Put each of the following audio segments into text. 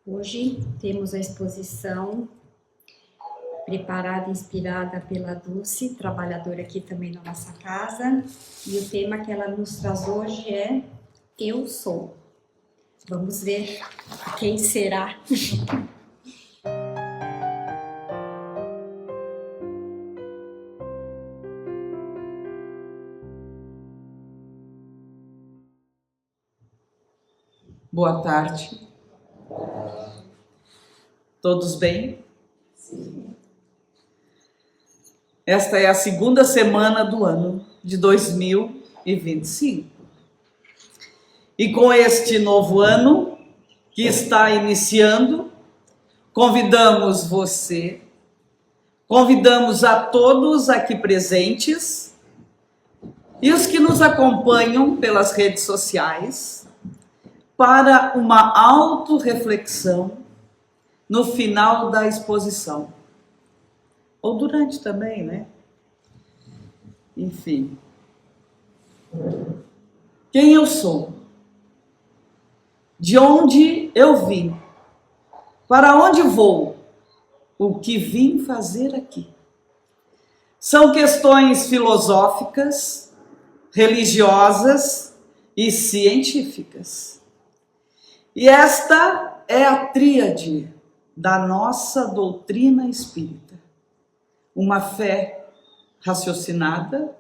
Hoje temos a exposição preparada e inspirada pela Dulce, trabalhadora aqui também na nossa casa, e o tema que ela nos traz hoje é Eu Sou. Vamos ver quem será. Boa tarde. Todos bem? Sim. Esta é a segunda semana do ano de 2025. E com este novo ano que está iniciando, convidamos você, convidamos a todos aqui presentes e os que nos acompanham pelas redes sociais para uma autorreflexão no final da exposição. Ou durante também, né? Enfim. Quem eu sou? De onde eu vim? Para onde vou? O que vim fazer aqui? São questões filosóficas, religiosas e científicas. E esta é a tríade da nossa doutrina espírita. Uma fé raciocinada,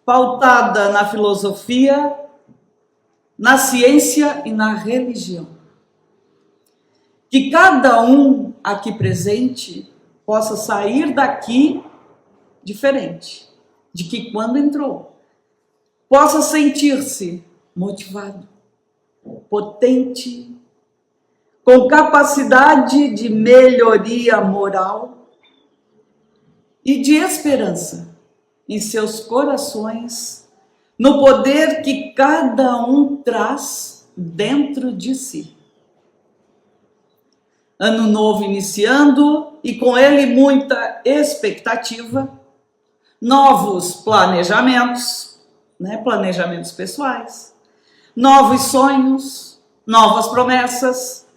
pautada na filosofia, na ciência e na religião. Que cada um aqui presente possa sair daqui diferente de que quando entrou. Possa sentir-se motivado, potente, com capacidade de melhoria moral e de esperança em seus corações, no poder que cada um traz dentro de si. Ano novo iniciando e com ele muita expectativa, novos planejamentos, planejamentos pessoais, novos sonhos, novas promessas.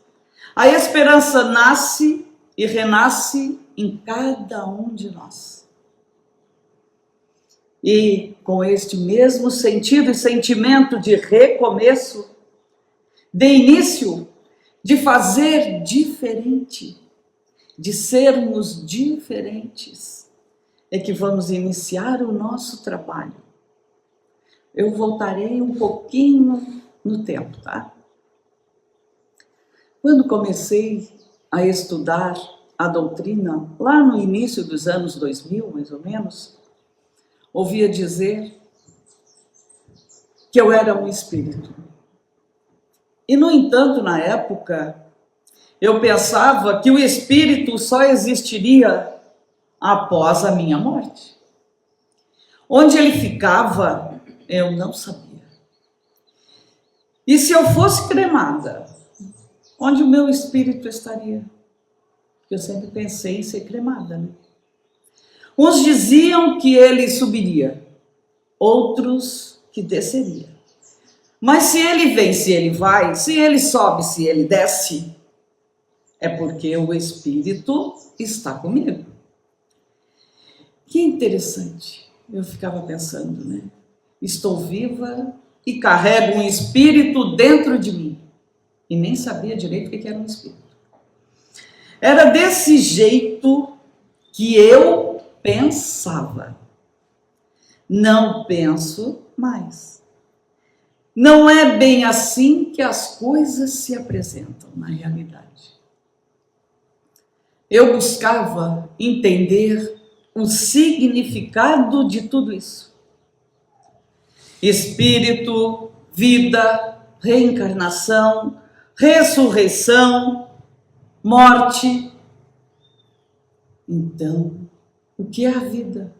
A esperança nasce e renasce em cada um de nós. E com este mesmo sentido e sentimento de recomeço, de início, de fazer diferente, de sermos diferentes, é que vamos iniciar o nosso trabalho. Eu voltarei um pouquinho no tempo, tá? Quando comecei a estudar a doutrina, lá no início dos anos 2000, mais ou menos, ouvia dizer que eu era um espírito. E, no entanto, na época, eu pensava que o espírito só existiria após a minha morte. Onde ele ficava, eu não sabia. E se eu fosse cremada, onde o meu espírito estaria? Porque eu sempre pensei em ser cremada, né? Uns diziam que ele subiria, outros que desceria. Mas se ele vem, se ele vai, se ele sobe, se ele desce, é porque o espírito está comigo. Que interessante. Eu ficava pensando, né? Estou viva e carrego um espírito dentro de mim. E nem sabia direito o que era um espírito. Era desse jeito que eu pensava. Não penso mais. Não é bem assim que as coisas se apresentam na realidade. Eu buscava entender o significado de tudo isso. Espírito, vida, reencarnação, ressurreição, morte. Então, o que é a vida?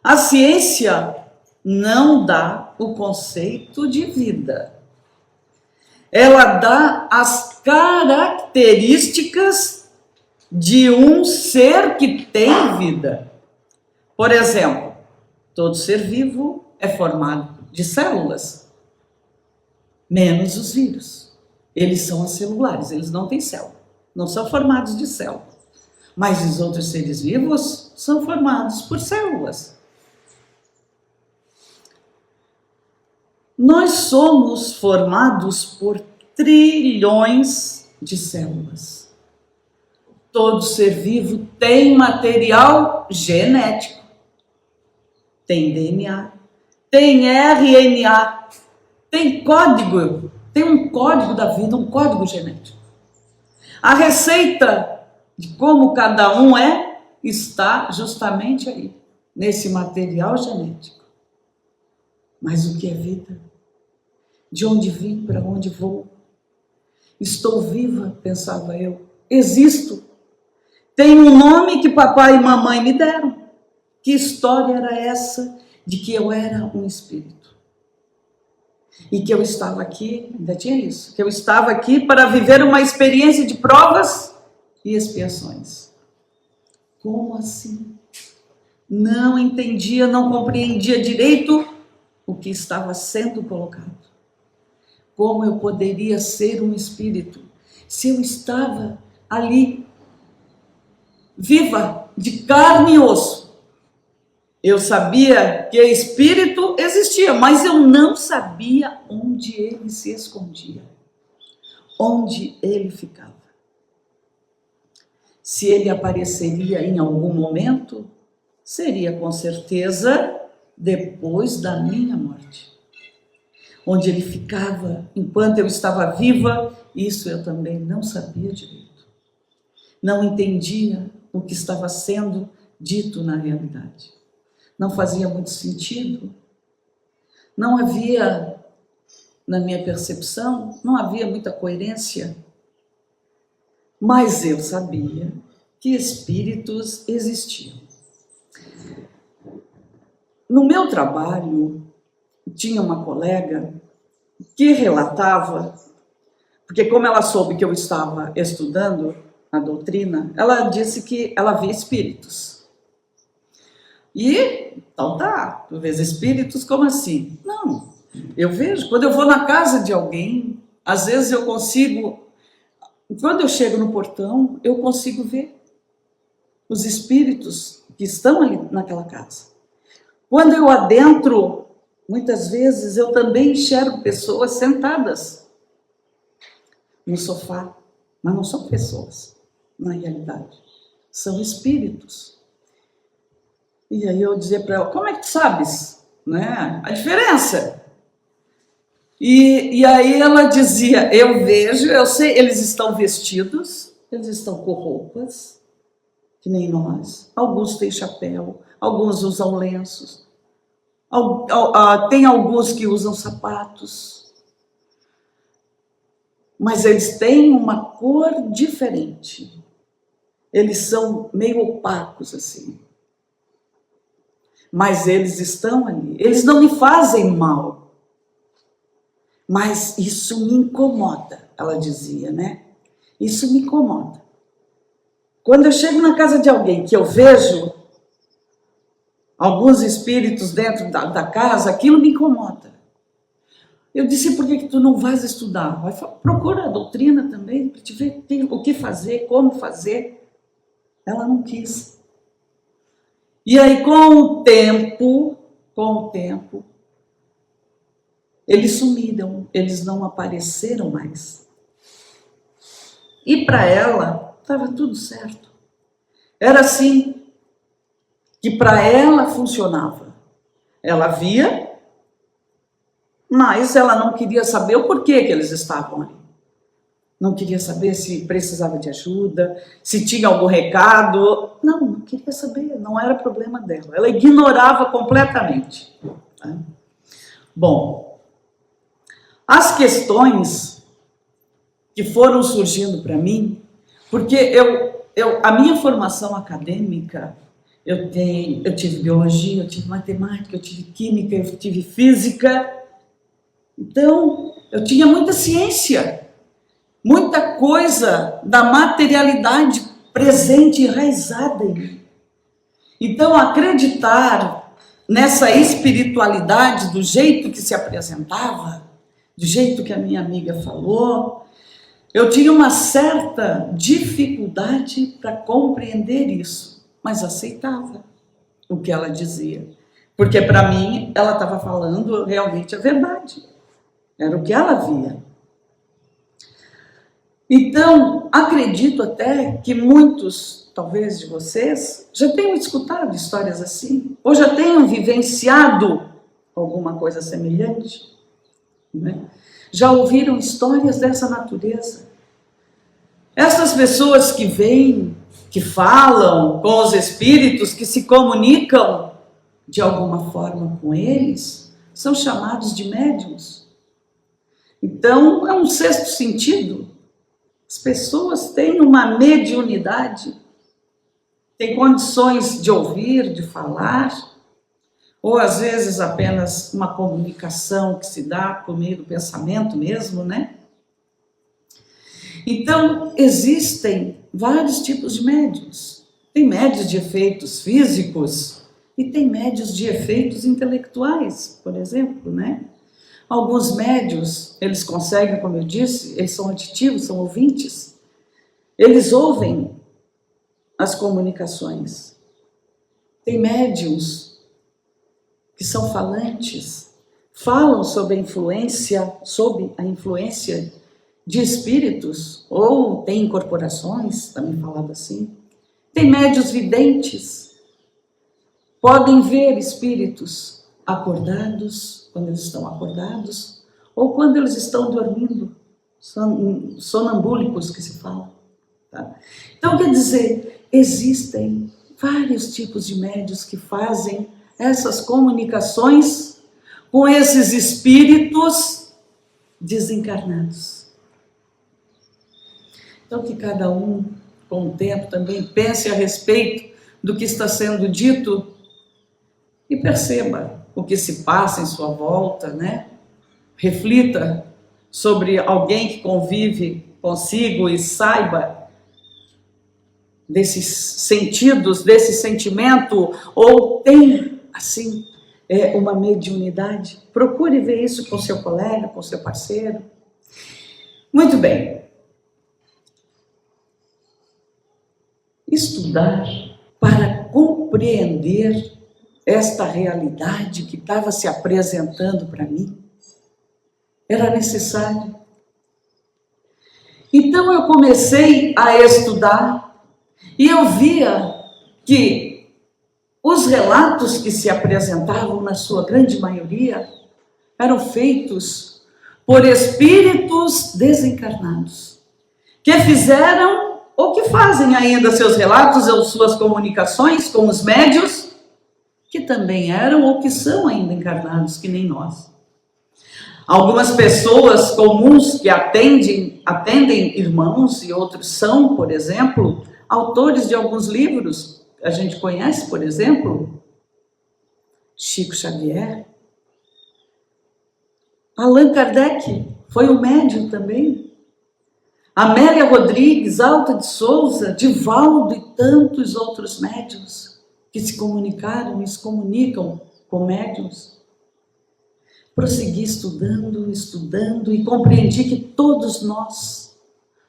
A ciência não dá o conceito de vida. Ela dá as características de um ser que tem vida. Por exemplo, todo ser vivo é formado de células, menos os vírus. Eles são acelulares, eles não têm célula, não são formados de célula. Mas os outros seres vivos são formados por células. Nós somos formados por trilhões de células. Todo ser vivo tem material genético, tem DNA, tem RNA, tem código, tem um código da vida, um código genético. A receita de como cada um é está justamente aí, nesse material genético. Mas o que é vida? De onde vim, para onde vou? Estou viva, pensava eu. Existo. Tenho um nome que papai e mamãe me deram. Que história era essa de que eu era um espírito? E que eu estava aqui, ainda tinha isso, que eu estava aqui para viver uma experiência de provas e expiações. Como assim? Não entendia, não compreendia direito o que estava sendo colocado. Como eu poderia ser um espírito se eu estava ali, viva, de carne e osso? Eu sabia que espírito existia, mas eu não sabia onde ele se escondia, onde ele ficava. Se ele apareceria em algum momento, seria com certeza depois da minha morte. Onde ele ficava enquanto eu estava viva, isso eu também não sabia direito. Não entendia o que estava sendo dito na realidade. Não fazia muito sentido. Não havia, na minha percepção, não havia muita coerência. Mas eu sabia que espíritos existiam. No meu trabalho, tinha uma colega que relatava, porque como ela soube que eu estava estudando a doutrina, ela disse que ela via espíritos. E, então tá, tu vês espíritos, como assim? Não, eu vejo, quando eu vou na casa de alguém, às vezes eu consigo, quando eu chego no portão, eu consigo ver os espíritos que estão ali naquela casa. Quando eu adentro, muitas vezes eu também enxergo pessoas sentadas no sofá, mas não são pessoas, na realidade, são espíritos. E aí eu dizia para ela, como é que tu sabes, né, a diferença? E aí ela dizia, eu vejo, eu sei, eles estão vestidos, eles estão com roupas, que nem nós, alguns têm chapéu, alguns usam lenços, tem alguns que usam sapatos, mas eles têm uma cor diferente, eles são meio opacos assim, mas eles estão ali, eles não me fazem mal, mas isso me incomoda, ela dizia, né? Isso me incomoda. Quando eu chego na casa de alguém que eu vejo alguns espíritos dentro da casa, aquilo me incomoda. Eu disse, por que tu não vais estudar? Procura a doutrina também, para te ver o que fazer, como fazer. Ela não quis. E aí, com o tempo, eles sumiram, eles não apareceram mais. E para ela, estava tudo certo. Era assim que para ela funcionava. Ela via, mas ela não queria saber o porquê que eles estavam ali. Não queria saber se precisava de ajuda, se tinha algum recado. Não queria saber, não era problema dela. Ela ignorava completamente. Bom, as questões que foram surgindo para mim, porque a minha formação acadêmica, eu tive biologia, eu tive matemática, eu tive química, eu tive física. Então, eu tinha muita ciência, muita coisa da materialidade presente, enraizada em mim. Então, acreditar nessa espiritualidade do jeito que se apresentava, do jeito que a minha amiga falou, eu tinha uma certa dificuldade para compreender isso, mas aceitava o que ela dizia, porque para mim ela estava falando realmente a verdade, era o que ela via. Então, acredito até que muitos, talvez de vocês, já tenham escutado histórias assim, ou já tenham vivenciado alguma coisa semelhante, né? Já ouviram histórias dessa natureza. Essas pessoas que vêm, que falam com os espíritos, que se comunicam de alguma forma com eles, são chamados de médiuns. Então, é um sexto sentido. As pessoas têm uma mediunidade, têm condições de ouvir, de falar, ou às vezes apenas uma comunicação que se dá por meio do pensamento mesmo, né? Então, existem vários tipos de médiuns. Tem médiuns de efeitos físicos e tem médiuns de efeitos intelectuais, por exemplo, né? Alguns médiuns, eles conseguem, como eu disse, eles são auditivos, são ouvintes. Eles ouvem as comunicações. Tem médiuns que são falantes, falam sob a influência de espíritos, ou tem incorporações, também falado assim. Tem médiuns videntes, podem ver espíritos acordados, quando eles estão acordados, ou quando eles estão dormindo, sonambúlicos que se fala. Tá? Então, quer dizer, existem vários tipos de médiuns que fazem essas comunicações com esses espíritos desencarnados. Então, que cada um, com o tempo, também pense a respeito do que está sendo dito e perceba o que se passa em sua volta, né? Reflita sobre alguém que convive consigo e saiba desses sentidos, desse sentimento, ou tem, assim, uma mediunidade. Procure ver isso com seu colega, com seu parceiro. Muito bem. Estudar para compreender esta realidade que estava se apresentando para mim era necessário. Então eu comecei a estudar e eu via que os relatos que se apresentavam, na sua grande maioria, eram feitos por espíritos desencarnados, que fizeram ou que fazem ainda seus relatos ou suas comunicações com os médiuns, que também eram ou que são ainda encarnados, que nem nós. Algumas pessoas comuns que atendem irmãos e outros são, por exemplo, autores de alguns livros. A gente conhece, por exemplo, Chico Xavier. Allan Kardec foi um médium também. Amélia Rodrigues, Alta de Souza, Divaldo e tantos outros médiuns que se comunicaram e se comunicam com médiuns. Prossegui estudando e compreendi que todos nós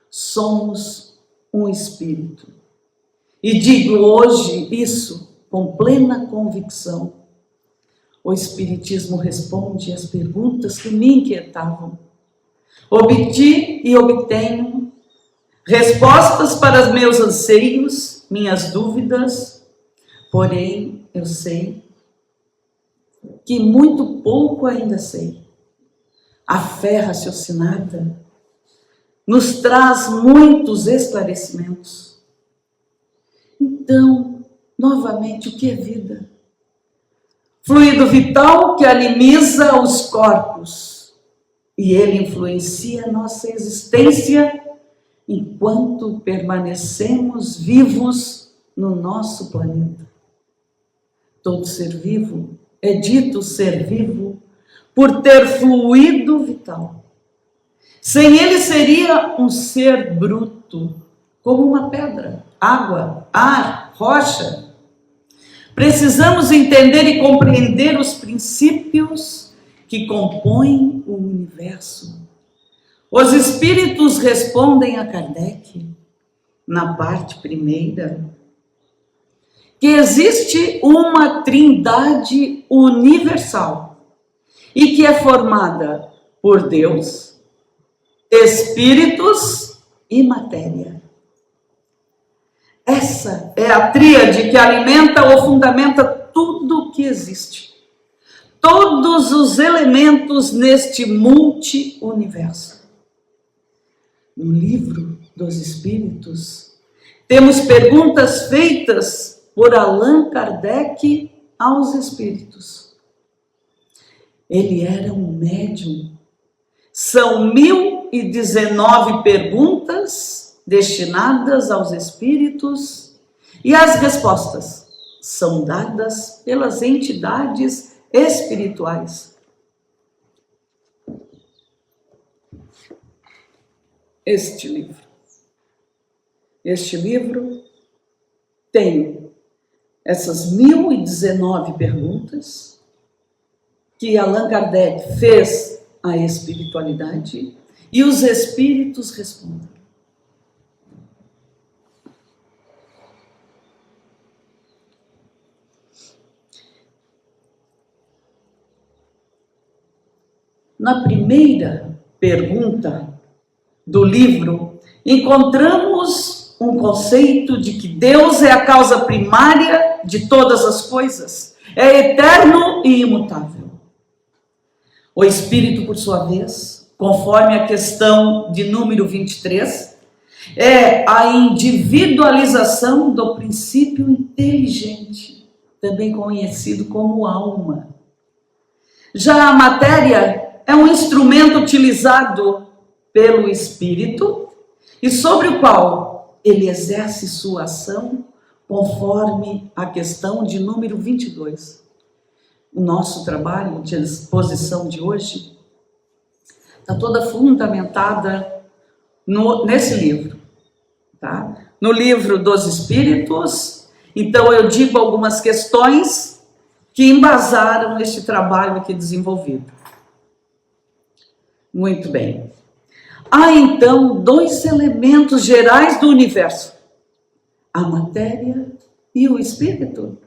somos um espírito. E digo hoje isso com plena convicção. O Espiritismo responde às perguntas que me inquietavam. Obti e obtenho respostas para os meus anseios, minhas dúvidas, porém eu sei que muito pouco ainda sei. A fé raciocinada nos traz muitos esclarecimentos. Então, novamente, o que é vida? Fluido vital que animiza os corpos. E ele influencia a nossa existência enquanto permanecemos vivos no nosso planeta. Todo ser vivo é dito ser vivo por ter fluido vital. Sem ele seria um ser bruto, como uma pedra, água, ar, rocha. Precisamos entender e compreender os princípios que compõem o universo. Os espíritos respondem a Kardec, na parte primeira, que existe uma trindade universal e que é formada por Deus, espíritos e matéria. Essa é a tríade que alimenta ou fundamenta tudo o que existe. Todos os elementos neste multi-universo. No livro dos Espíritos, temos perguntas feitas por Allan Kardec aos Espíritos. Ele era um médium. São 1019 perguntas destinadas aos Espíritos e as respostas são dadas pelas entidades espirituais. Este livro tem essas 1019 perguntas que Allan Kardec fez à espiritualidade e os espíritos respondem. Na primeira pergunta do livro, encontramos um conceito de que Deus é a causa primária de todas as coisas, é eterno e imutável. O Espírito, por sua vez, conforme a questão de número 23, é a individualização do princípio inteligente, também conhecido como alma. Já a matéria é um instrumento utilizado pelo Espírito e sobre o qual ele exerce sua ação conforme a questão de número 22. O nosso trabalho de exposição de hoje está toda fundamentada nesse livro, tá? No livro dos Espíritos. Então eu digo algumas questões que embasaram este trabalho aqui desenvolvido. Muito bem. Há então dois elementos gerais do universo: a matéria e o espírito?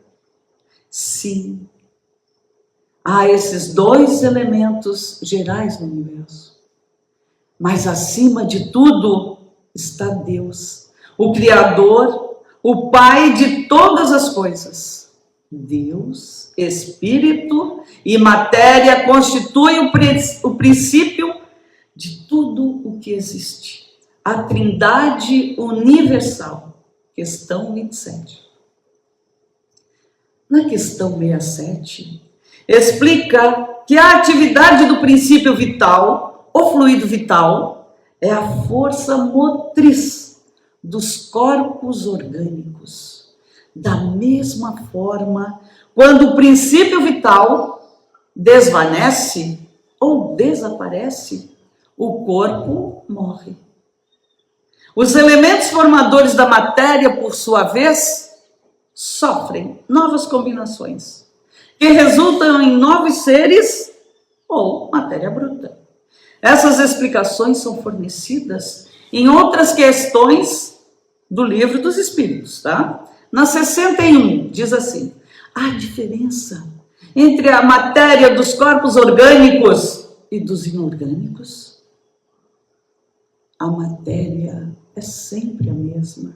Sim. Há esses dois elementos gerais no universo. Mas acima de tudo está Deus, o Criador, o Pai de todas as coisas. Deus, Espírito e matéria constituem o princípio de tudo o que existe. A Trindade Universal. Questão 27. Na questão 67, explica que a atividade do princípio vital, o fluido vital, é a força motriz dos corpos orgânicos. Da mesma forma, quando o princípio vital desvanece ou desaparece, o corpo morre. Os elementos formadores da matéria, por sua vez, sofrem novas combinações, que resultam em novos seres ou matéria bruta. Essas explicações são fornecidas em outras questões do Livro dos Espíritos, tá? Na 61, diz assim: há diferença entre a matéria dos corpos orgânicos e dos inorgânicos? A matéria é sempre a mesma.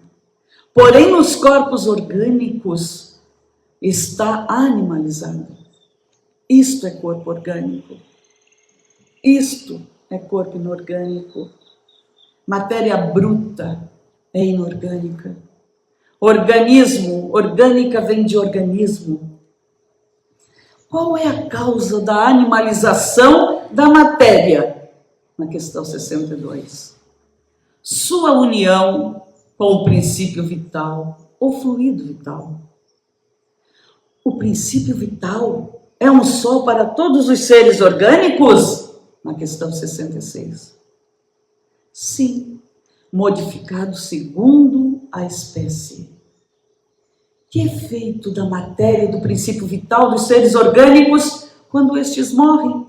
Porém, nos corpos orgânicos está animalizada. Isto é corpo orgânico. Isto é corpo inorgânico. Matéria bruta é inorgânica. Organismo, orgânica vem de organismo. Qual é a causa da animalização da matéria? Na questão 62. Sua união com o princípio vital, ou fluido vital. O princípio vital é um só para todos os seres orgânicos? Na questão 66. Sim, modificado segundo a espécie. Que efeito da matéria e do princípio vital dos seres orgânicos quando estes morrem?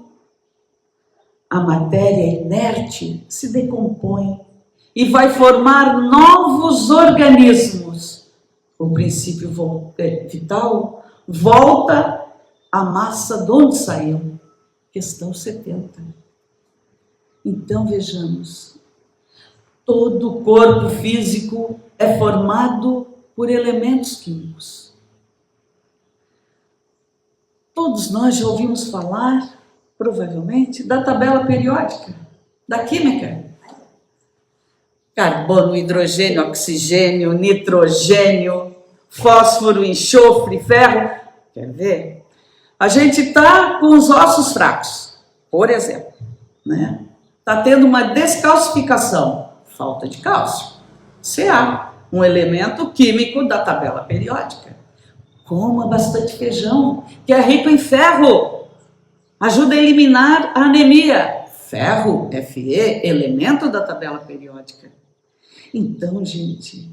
a matéria inerte se decompõe e vai formar novos organismos. O princípio vital volta à massa de onde saiu. Questão 70. Então vejamos, todo o corpo físico é formado por elementos químicos. Todos nós já ouvimos falar, provavelmente, da tabela periódica, da química. Carbono, hidrogênio, oxigênio, nitrogênio, fósforo, enxofre, ferro. Quer ver? A gente está com os ossos fracos, por exemplo, né? Está tendo uma descalcificação, falta de cálcio. Ca, um elemento químico da tabela periódica. Coma bastante feijão, que é rico em ferro. Ajuda a eliminar a anemia. Ferro, Fe, elemento da tabela periódica. Então, gente,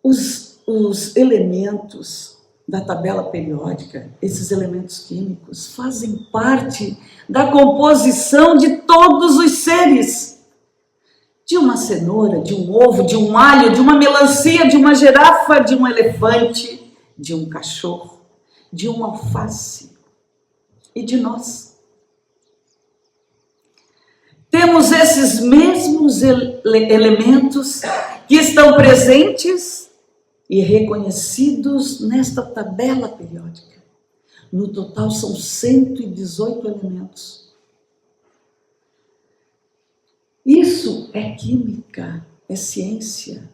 os elementos da tabela periódica, esses elementos químicos, fazem parte da composição de todos os seres. De uma cenoura, de um ovo, de um alho, de uma melancia, de uma girafa, de um elefante, de um cachorro, de uma alface e de nós. Temos esses mesmos elementos que estão presentes e reconhecidos nesta tabela periódica. No total são 118 elementos. Isso é química, é ciência.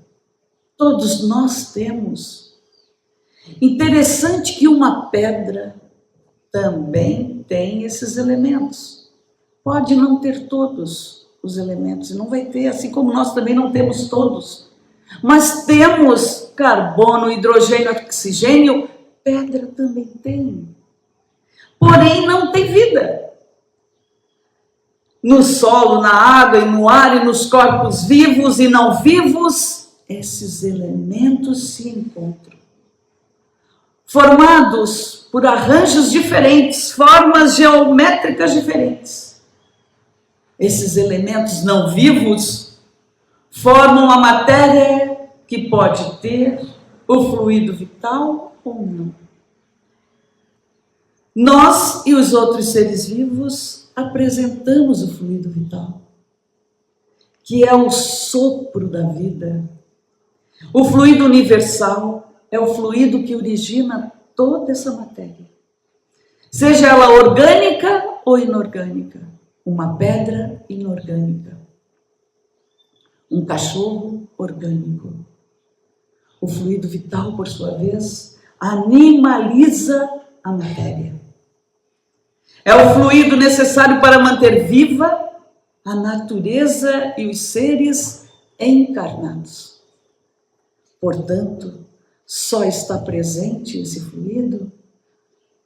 Todos nós temos. Interessante que uma pedra também tem esses elementos. Pode não ter todos os elementos, não vai ter, assim como nós também não temos todos. Mas temos carbono, hidrogênio, oxigênio, pedra também tem. Porém, não tem vida. No solo, na água e no ar e nos corpos vivos e não vivos, esses elementos se encontram. Formados por arranjos diferentes, formas geométricas diferentes. Esses elementos não vivos formam a matéria que pode ter o fluido vital ou não. Nós e os outros seres vivos apresentamos o fluido vital, que é o sopro da vida. O fluido universal é o fluido que origina toda essa matéria, seja ela orgânica ou inorgânica. Uma pedra inorgânica, um cachorro orgânico. O fluido vital, por sua vez, animaliza a matéria. É o fluido necessário para manter viva a natureza e os seres encarnados. Portanto, só está presente esse fluido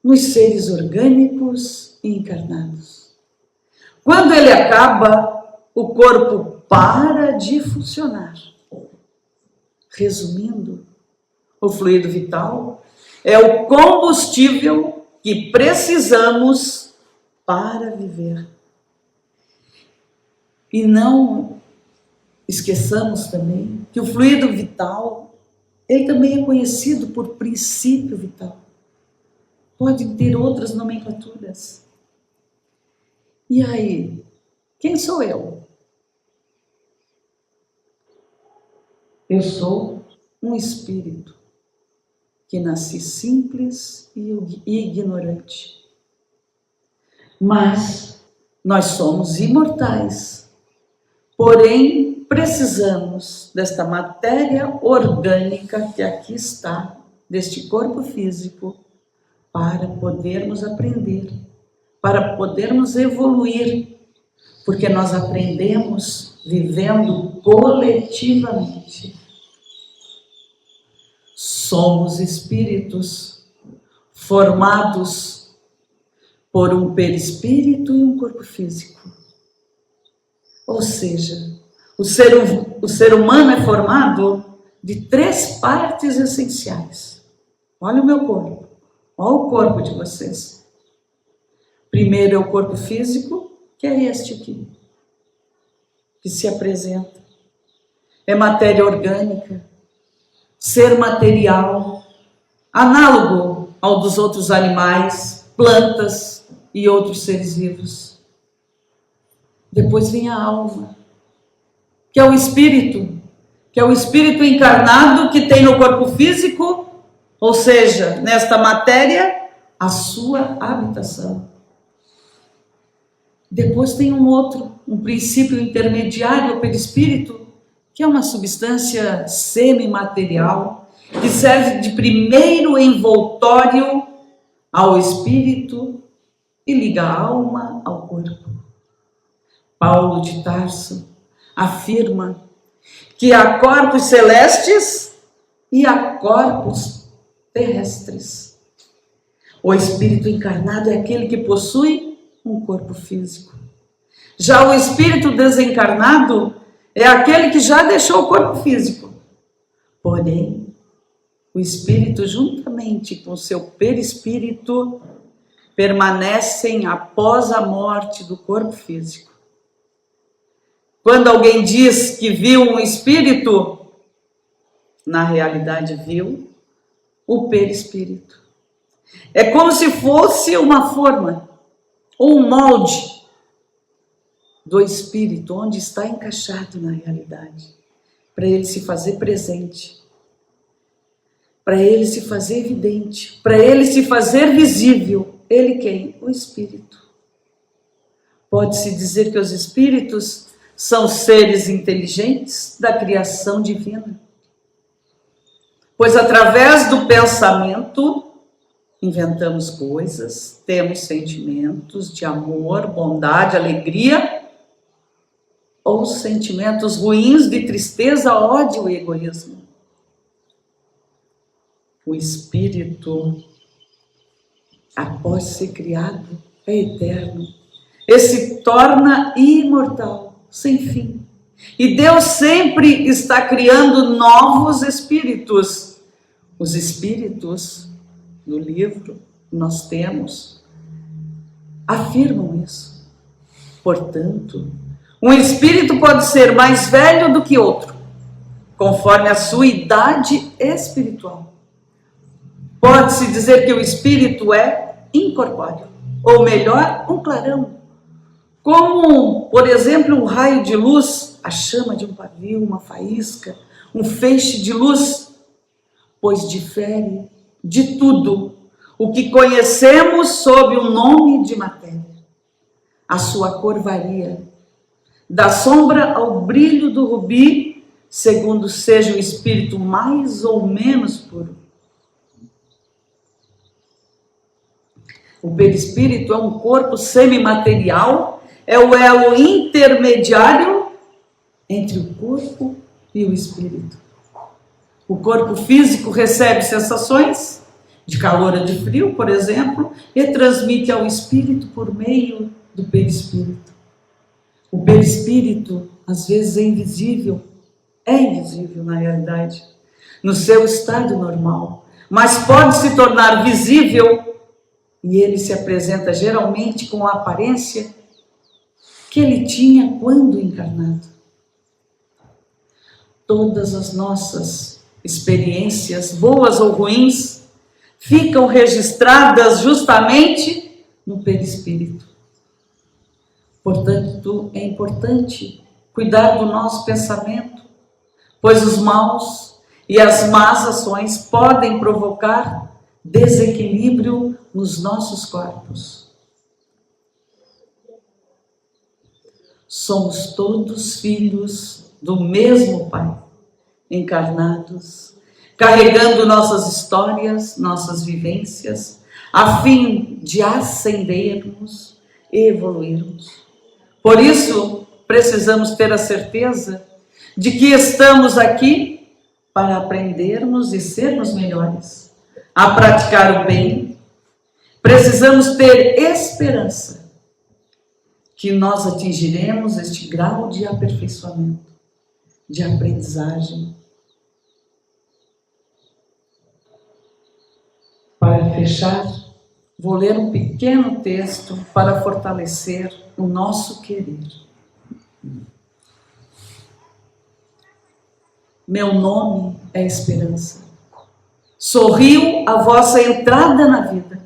nos seres orgânicos e encarnados. Quando ele acaba, o corpo para de funcionar. Resumindo, o fluido vital é o combustível que precisamos para viver. E não esqueçamos também que o fluido vital, ele também é conhecido por princípio vital. Pode ter outras nomenclaturas. E aí, quem sou eu? Eu sou um espírito que nasci simples e ignorante. Mas nós somos imortais. Porém, precisamos desta matéria orgânica que aqui está, deste corpo físico, para podermos aprender, para podermos evoluir, porque nós aprendemos vivendo coletivamente. Somos espíritos formados por um perispírito e um corpo físico. Ou seja, o ser humano é formado de 3 partes essenciais. Olha o meu corpo, olha o corpo de vocês. Primeiro é o corpo físico, que é este aqui, que se apresenta. É matéria orgânica, ser material, análogo ao dos outros animais, plantas e outros seres vivos. Depois vem a alma, que é o espírito encarnado que tem no corpo físico, ou seja, nesta matéria, a sua habitação. Depois tem um princípio intermediário, o perispírito, que é uma substância semimaterial, que serve de primeiro envoltório ao espírito e liga a alma ao corpo. Paulo de Tarso afirma que há corpos celestes e há corpos terrestres. O espírito encarnado é aquele que possui um corpo físico. Já o espírito desencarnado é aquele que já deixou o corpo físico. Porém, o espírito, juntamente com seu perispírito, permanecem após a morte do corpo físico. Quando alguém diz que viu um espírito, na realidade viu o perispírito. É como se fosse uma forma ou um molde do espírito, onde está encaixado na realidade, para ele se fazer presente, para ele se fazer evidente, para ele se fazer visível. Ele quem? O espírito. Pode-se dizer que os espíritos são seres inteligentes da criação divina, pois através do pensamento inventamos coisas, temos sentimentos de amor, bondade, alegria, ou sentimentos ruins de tristeza, ódio e egoísmo. O espírito, após ser criado, é eterno e se torna imortal, sem fim. E Deus sempre está criando novos espíritos. Os espíritos do livro que nós temos afirmam isso. Portanto, um espírito pode ser mais velho do que outro, conforme a sua idade espiritual. Pode-se dizer que o espírito é incorpóreo, ou melhor, um clarão. Como, por exemplo, um raio de luz, a chama de um pavio, uma faísca, um feixe de luz, pois difere de tudo o que conhecemos sob o nome de matéria. A sua cor varia, da sombra ao brilho do rubi, segundo seja o espírito mais ou menos puro. O perispírito é um corpo semimaterial, é o elo intermediário entre o corpo e o espírito. O corpo físico recebe sensações de calor ou de frio, por exemplo, e transmite ao espírito por meio do perispírito. O perispírito, às vezes, é invisível na realidade, no seu estado normal, mas pode se tornar visível e ele se apresenta geralmente com a aparência que ele tinha quando encarnado. Todas as nossas experiências, boas ou ruins, ficam registradas justamente no perispírito. Portanto, é importante cuidar do nosso pensamento, pois os maus e as más ações podem provocar desequilíbrio nos nossos corpos. Somos todos filhos do mesmo Pai, encarnados, carregando nossas histórias, nossas vivências, a fim de ascendermos e evoluirmos. Por isso, precisamos ter a certeza de que estamos aqui para aprendermos e sermos melhores, a praticar o bem. Precisamos ter esperança que nós atingiremos este grau de aperfeiçoamento, de aprendizagem. Para fechar, vou ler um pequeno texto para fortalecer o nosso querer. Meu nome é esperança. Sorrio a vossa entrada na vida.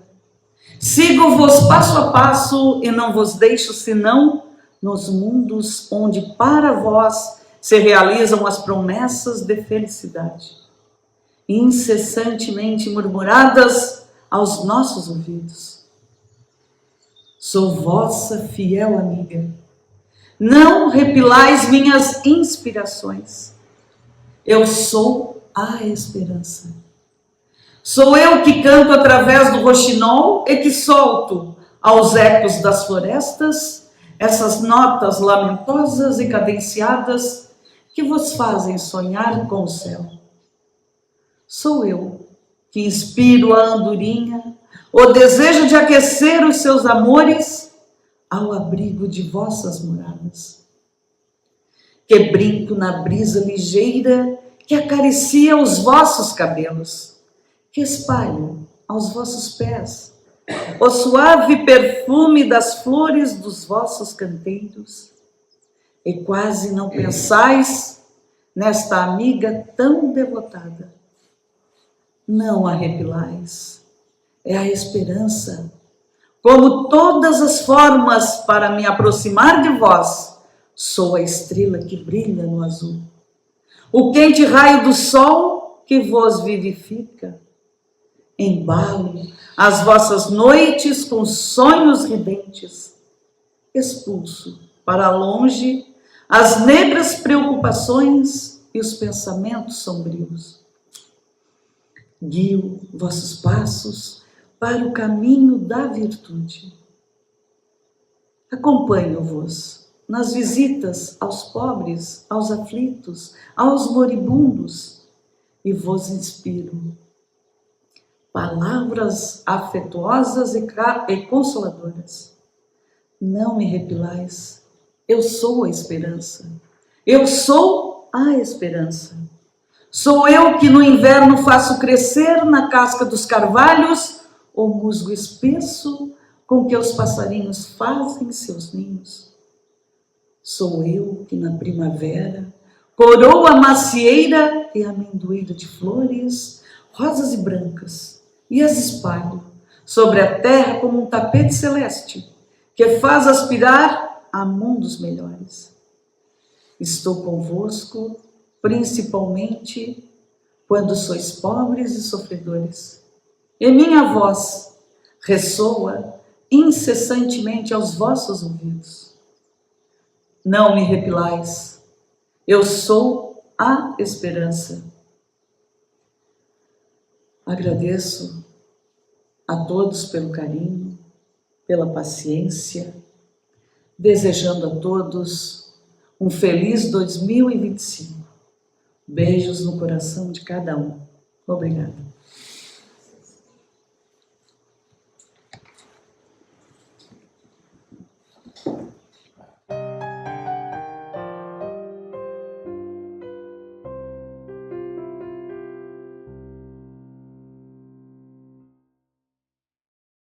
Sigo-vos passo a passo e não vos deixo senão nos mundos onde para vós se realizam as promessas de felicidade, incessantemente murmuradas aos nossos ouvidos. Sou vossa fiel amiga. Não repilais minhas inspirações. Eu sou a esperança. Sou eu que canto através do roxinol e que solto aos ecos das florestas essas notas lamentosas e cadenciadas que vos fazem sonhar com o céu. Sou eu que inspiro a andorinha, o desejo de aquecer os seus amores ao abrigo de vossas moradas. Que brinco na brisa ligeira que acaricia os vossos cabelos, que espalho aos vossos pés o suave perfume das flores dos vossos canteiros, e quase não pensais nesta amiga tão devotada. Não a repilais, é a esperança, como todas as formas para me aproximar de vós. Sou a estrela que brilha no azul, o quente raio do sol que vos vivifica. Embalo as vossas noites com sonhos ridentes, expulso para longe as negras preocupações e os pensamentos sombrios. Guio vossos passos para o caminho da virtude. Acompanho-vos nas visitas aos pobres, aos aflitos, aos moribundos, e vos inspiro palavras afetuosas e consoladoras. Não me repilais, eu sou a esperança. Eu sou a esperança. Sou eu que no inverno faço crescer na casca dos carvalhos o musgo espesso com que os passarinhos fazem seus ninhos. Sou eu que na primavera coroa a macieira e a amendoeira de flores, rosas e brancas, e as espalho sobre a terra como um tapete celeste que faz aspirar a mundos melhores. Estou convosco, principalmente quando sois pobres e sofredores, e minha voz ressoa incessantemente aos vossos ouvidos. Não me repilais, eu sou a esperança. Agradeço a todos pelo carinho, pela paciência, desejando a todos um feliz 2025. Beijos no coração de cada um. Obrigada.